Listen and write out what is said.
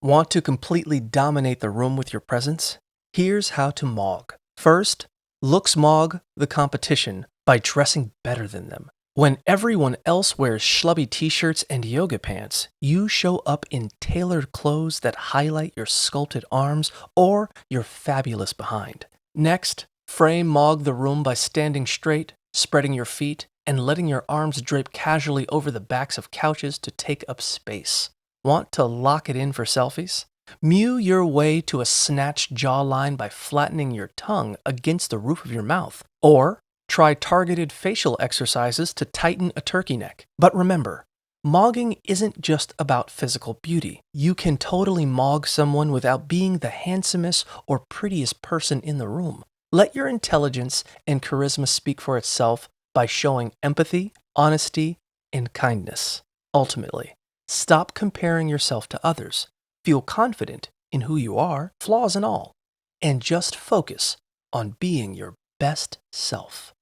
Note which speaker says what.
Speaker 1: Want to completely dominate the room with your presence? Here's how to mog. First, looks mog the competition by dressing better than them. When everyone else wears schlubby t-shirts and yoga pants, you show up in tailored clothes that highlight your sculpted arms or your fabulous behind. Next, frame mog the room by standing straight, spreading your feet, and letting your arms drape casually over the backs of couches to take up space. Want to lock it in for selfies? Mew your way to a snatched jawline by flattening your tongue against the roof of your mouth. Or try targeted facial exercises to tighten a turkey neck. But remember, mogging isn't just about physical beauty. You can totally mog someone without being the handsomest or prettiest person in the room. Let your intelligence and charisma speak for itself by showing empathy, honesty, and kindness. Ultimately, stop comparing yourself to others. Feel confident in who you are, flaws and all, and just focus on being your best self.